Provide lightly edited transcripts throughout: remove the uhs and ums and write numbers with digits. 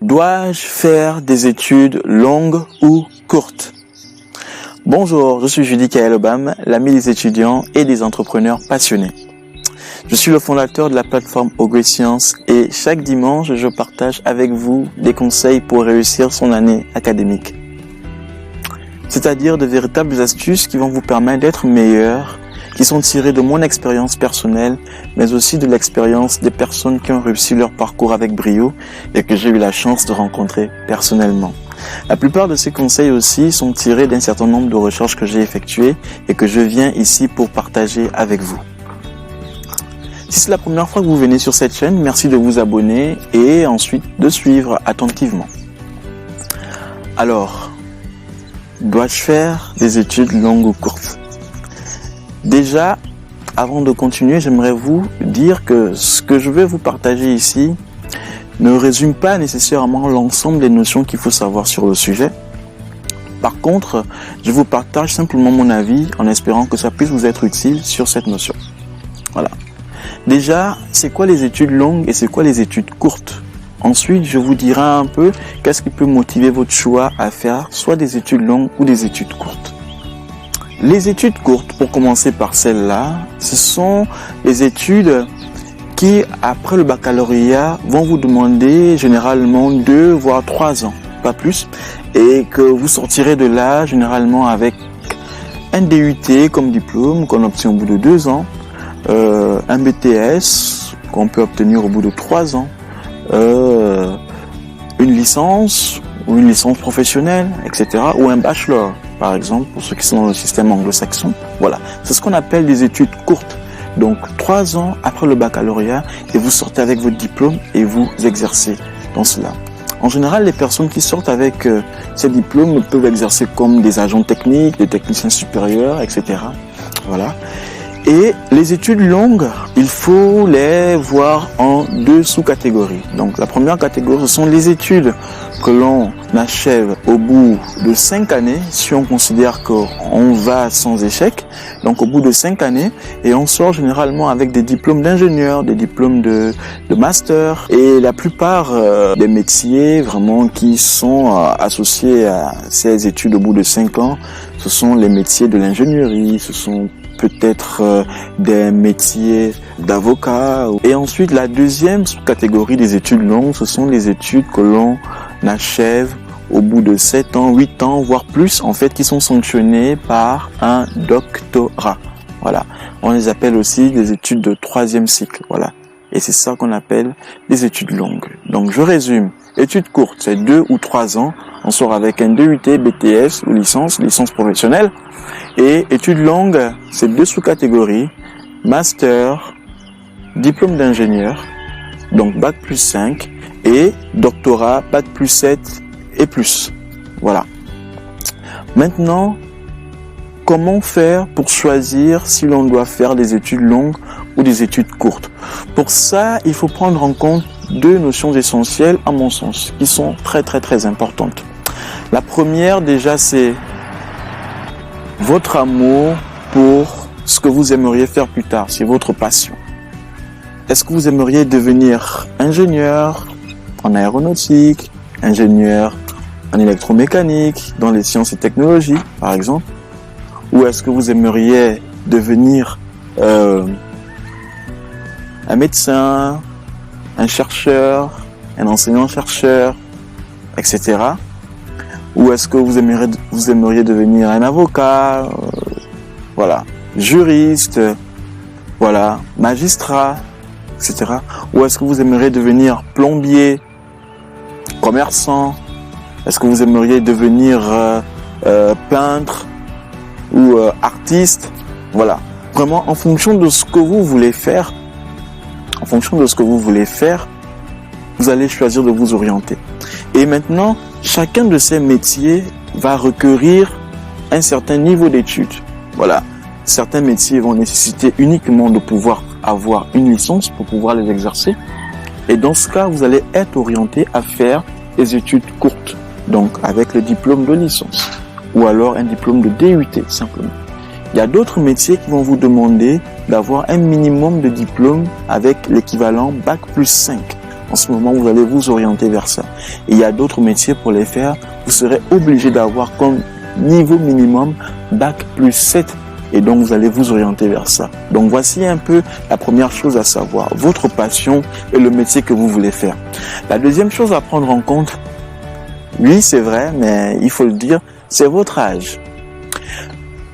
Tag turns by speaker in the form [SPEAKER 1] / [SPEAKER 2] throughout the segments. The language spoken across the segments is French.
[SPEAKER 1] Dois-je faire des études longues ou courtes? Bonjour, je suis Judy Kaelobam, l'ami des étudiants et des entrepreneurs passionnés. Je suis le fondateur de la plateforme OGreScience et chaque dimanche, je partage avec vous des conseils pour réussir son année académique. C'est-à-dire de véritables astuces qui vont vous permettre d'être meilleur, qui sont tirées de mon expérience personnelle, mais aussi de l'expérience des personnes qui ont réussi leur parcours avec brio et que j'ai eu la chance de rencontrer personnellement. La plupart de ces conseils aussi sont tirés d'un certain nombre de recherches que j'ai effectuées et que je viens ici pour partager avec vous. Si c'est la première fois que vous venez sur cette chaîne, merci de vous abonner et ensuite de suivre attentivement. Alors, dois-je faire des études longues ou courtes? Déjà, avant de continuer, j'aimerais vous dire que ce que je vais vous partager ici ne résume pas nécessairement l'ensemble des notions qu'il faut savoir sur le sujet. Par contre, je vous partage simplement mon avis en espérant que ça puisse vous être utile sur cette notion. Voilà. Déjà, c'est quoi les études longues et c'est quoi les études courtes? Ensuite, je vous dirai un peu qu'est-ce qui peut motiver votre choix à faire soit des études longues ou des études courtes. Les études courtes, pour commencer par celle-là, ce sont les études qui, après le baccalauréat, vont vous demander généralement 2 voire 3 ans, pas plus, et que vous sortirez de là généralement avec un DUT comme diplôme qu'on obtient au bout de 2 ans, un BTS qu'on peut obtenir au bout de 3 ans, une licence ou une licence professionnelle, etc., ou un bachelor, par exemple, pour ceux qui sont dans le système anglo-saxon. Voilà, c'est ce qu'on appelle des études courtes. Donc, 3 ans après le baccalauréat, et vous sortez avec votre diplôme et vous exercez dans cela. En général, les personnes qui sortent avec ces diplômes peuvent exercer comme des agents techniques, des techniciens supérieurs, etc. Voilà. Et les études longues, il faut les voir en 2 sous-catégories. Donc la première catégorie, ce sont les études que l'on achève au bout de 5 années, si on considère qu'on va sans échec. Donc au bout de 5 années, et on sort généralement avec des diplômes d'ingénieur, des diplômes de master. Et la plupart des métiers vraiment qui sont associés à ces études au bout de 5 ans, ce sont les métiers de l'ingénierie, ce sont peut-être des métiers d'avocat. Et ensuite, la deuxième catégorie des études longues, ce sont les études que l'on achève au bout de 7 ans, 8 ans, voire plus, en fait, qui sont sanctionnées par un doctorat. Voilà. On les appelle aussi des études de 3e cycle. Voilà. Et c'est ça qu'on appelle les études longues. Donc, je résume. Études courtes, c'est 2 ou 3 ans. On sort avec un DUT, BTS ou licence professionnelle. Et études longues, c'est 2 sous-catégories. Master, diplôme d'ingénieur, donc Bac plus 5, et doctorat, Bac plus 7 et plus. Voilà. Maintenant, comment faire pour choisir si l'on doit faire des études longues ou des études courtes? Pour ça, il faut prendre en compte 2 notions essentielles, à mon sens, qui sont très importantes. La première, déjà, c'est votre amour pour ce que vous aimeriez faire plus tard, c'est votre passion. Est-ce que vous aimeriez devenir ingénieur en aéronautique, ingénieur en électromécanique, dans les sciences et technologies, par exemple? Ou est-ce que vous aimeriez devenir un médecin, un chercheur, un enseignant-chercheur, etc. Ou est-ce que vous aimeriez devenir un avocat, voilà, juriste, voilà, magistrat, etc. Ou est-ce que vous aimeriez devenir plombier, commerçant? Est-ce que vous aimeriez devenir peintre ou artiste? Voilà. Vraiment, en fonction de ce que vous voulez faire, vous allez choisir de vous orienter. Et maintenant, chacun de ces métiers va requérir un certain niveau d'études. Voilà. Certains métiers vont nécessiter uniquement de pouvoir avoir une licence pour pouvoir les exercer. Et dans ce cas, vous allez être orienté à faire des études courtes. Donc, avec le diplôme de licence. Ou alors un diplôme de DUT, simplement. Il y a d'autres métiers qui vont vous demander d'avoir un minimum de diplôme avec l'équivalent Bac plus 5. en ce moment, vous allez vous orienter vers ça. Et il y a d'autres métiers pour les faire, vous serez obligé d'avoir comme niveau minimum bac plus 7. Et donc, vous allez vous orienter vers ça. Donc, voici un peu la première chose à savoir, votre passion et le métier que vous voulez faire. La deuxième chose à prendre en compte, oui, c'est vrai, mais il faut le dire, c'est votre âge.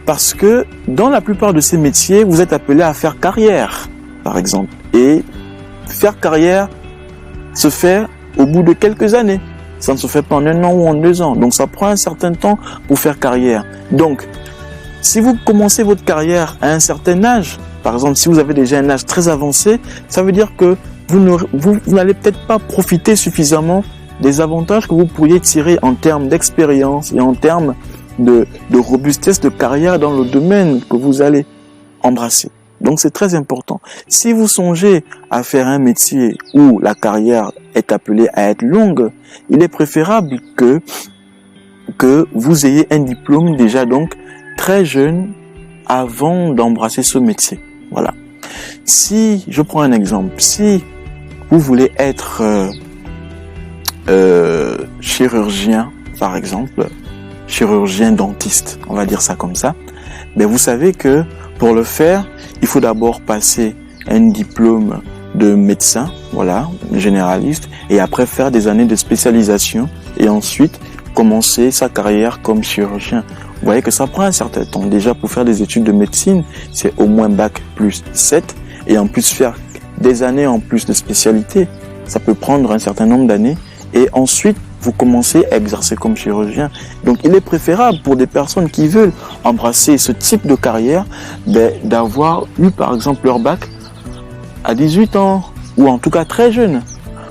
[SPEAKER 1] Parce que dans la plupart de ces métiers, vous êtes appelé à faire carrière, par exemple. Et faire carrière se fait au bout de quelques années. Ça ne se fait pas en 1 an ou en 2 ans. Donc, ça prend un certain temps pour faire carrière. Donc, si vous commencez votre carrière à un certain âge, par exemple, si vous avez déjà un âge très avancé, ça veut dire que vous n'allez peut-être pas profiter suffisamment des avantages que vous pourriez tirer en termes d'expérience et en termes de robustesse de carrière dans le domaine que vous allez embrasser. Donc, c'est très important. Si vous songez à faire un métier où la carrière est appelée à être longue, il est préférable que vous ayez un diplôme déjà donc très jeune avant d'embrasser ce métier. Voilà. Si, je prends un exemple, si vous voulez être chirurgien, par exemple, chirurgien dentiste, on va dire ça comme ça, mais vous savez que pour le faire, il faut d'abord passer un diplôme de médecin, voilà, généraliste, et après faire des années de spécialisation et ensuite commencer sa carrière comme chirurgien. Vous voyez que ça prend un certain temps. Déjà, pour faire des études de médecine, c'est au moins bac plus 7. Et en plus, faire des années en plus de spécialité, ça peut prendre un certain nombre d'années. Et ensuite, vous commencez à exercer comme chirurgien. Donc, il est préférable pour des personnes qui veulent embrasser ce type de carrière, d'avoir eu, par exemple, leur bac à 18 ans, ou en tout cas très jeune.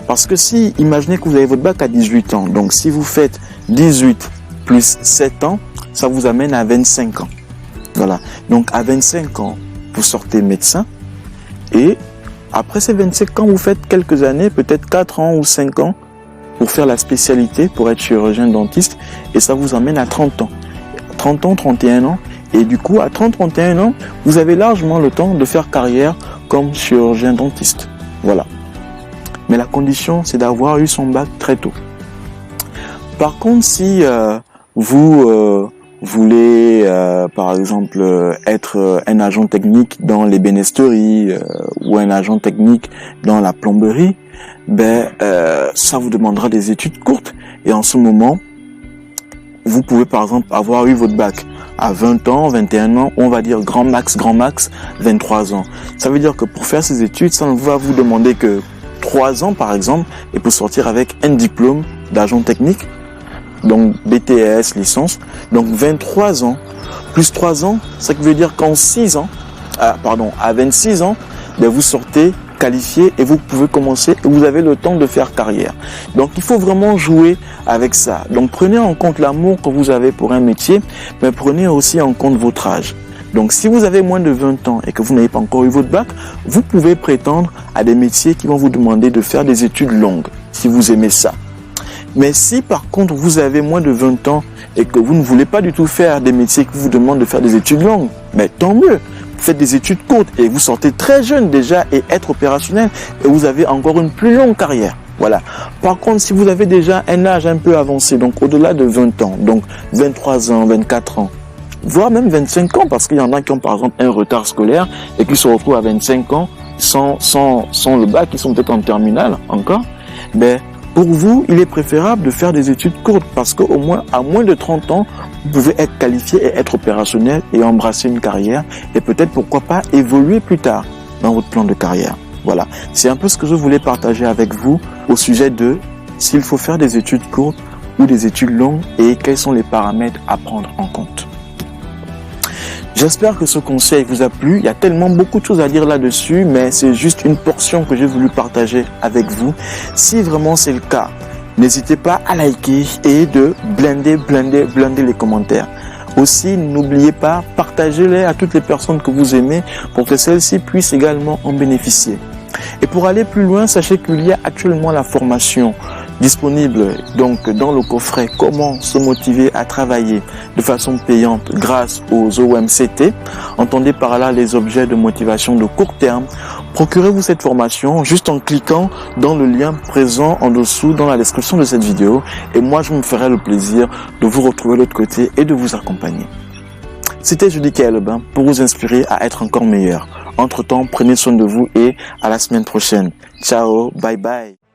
[SPEAKER 1] Parce que si, imaginez que vous avez votre bac à 18 ans, donc si vous faites 18 plus 7 ans, ça vous amène à 25 ans. Voilà. Donc, à 25 ans, vous sortez médecin. Et après ces 25 ans, vous faites quelques années, peut-être 4 ans ou 5 ans, pour faire la spécialité, pour être chirurgien dentiste. Et ça vous amène à 30 ans. 30 ans, 31 ans. Et du coup, à 30-31 ans, vous avez largement le temps de faire carrière comme chirurgien dentiste. Voilà. Mais la condition, c'est d'avoir eu son bac très tôt. Par contre, si vous voulez, par exemple, être un agent technique dans l'ébénisterie ou un agent technique dans la plomberie, ça vous demandera des études courtes. Et en ce moment, vous pouvez par exemple avoir eu votre bac à 20 ans, 21 ans, on va dire grand max, 23 ans. Ça veut dire que pour faire ces études, ça ne va vous demander que 3 ans par exemple, et pour sortir avec un diplôme d'agent technique, donc BTS, licence, donc 23 ans, plus 3 ans, ça veut dire qu'en 6 ans, à 26 ans, vous sortez qualifié et vous pouvez commencer et vous avez le temps de faire carrière. Donc il faut vraiment jouer avec ça. Donc prenez en compte l'amour que vous avez pour un métier, mais prenez aussi en compte votre âge. Donc si vous avez moins de 20 ans et que vous n'avez pas encore eu votre bac, vous pouvez prétendre à des métiers qui vont vous demander de faire des études longues, si vous aimez ça. Mais si par contre vous avez moins de 20 ans et que vous ne voulez pas du tout faire des métiers qui vous demandent de faire des études longues, tant mieux. Faites des études courtes et vous sortez très jeune déjà et être opérationnel et vous avez encore une plus longue carrière. Voilà. Par contre, si vous avez déjà un âge un peu avancé, donc au-delà de 20 ans, donc 23 ans, 24 ans, voire même 25 ans, parce qu'il y en a qui ont par exemple un retard scolaire et qui se retrouvent à 25 ans sans le bac, qui sont peut-être en terminale encore, pour vous, il est préférable de faire des études courtes parce qu'au moins, à moins de 30 ans, vous pouvez être qualifié et être opérationnel et embrasser une carrière et peut-être, pourquoi pas, évoluer plus tard dans votre plan de carrière. Voilà. C'est un peu ce que je voulais partager avec vous au sujet de s'il faut faire des études courtes ou des études longues et quels sont les paramètres à prendre en compte. J'espère que ce conseil vous a plu. Il y a tellement beaucoup de choses à dire là-dessus, mais c'est juste une portion que j'ai voulu partager avec vous. Si vraiment c'est le cas, n'hésitez pas à liker et de blinder les commentaires. Aussi, n'oubliez pas, partagez-les à toutes les personnes que vous aimez pour que celles-ci puissent également en bénéficier. Et pour aller plus loin, sachez qu'il y a actuellement la formation disponible donc dans le coffret Comment se motiver à travailler de façon payante grâce aux OMCT. Entendez par là les objets de motivation de court terme Procurez-vous cette formation juste en cliquant dans le lien présent en dessous dans la description de cette vidéo et moi je me ferai le plaisir de vous retrouver de l'autre côté et de vous accompagner. C'était Judy Kaelebin pour vous inspirer à être encore meilleur. Entre-temps, prenez soin de vous et à la semaine prochaine. Ciao, bye bye.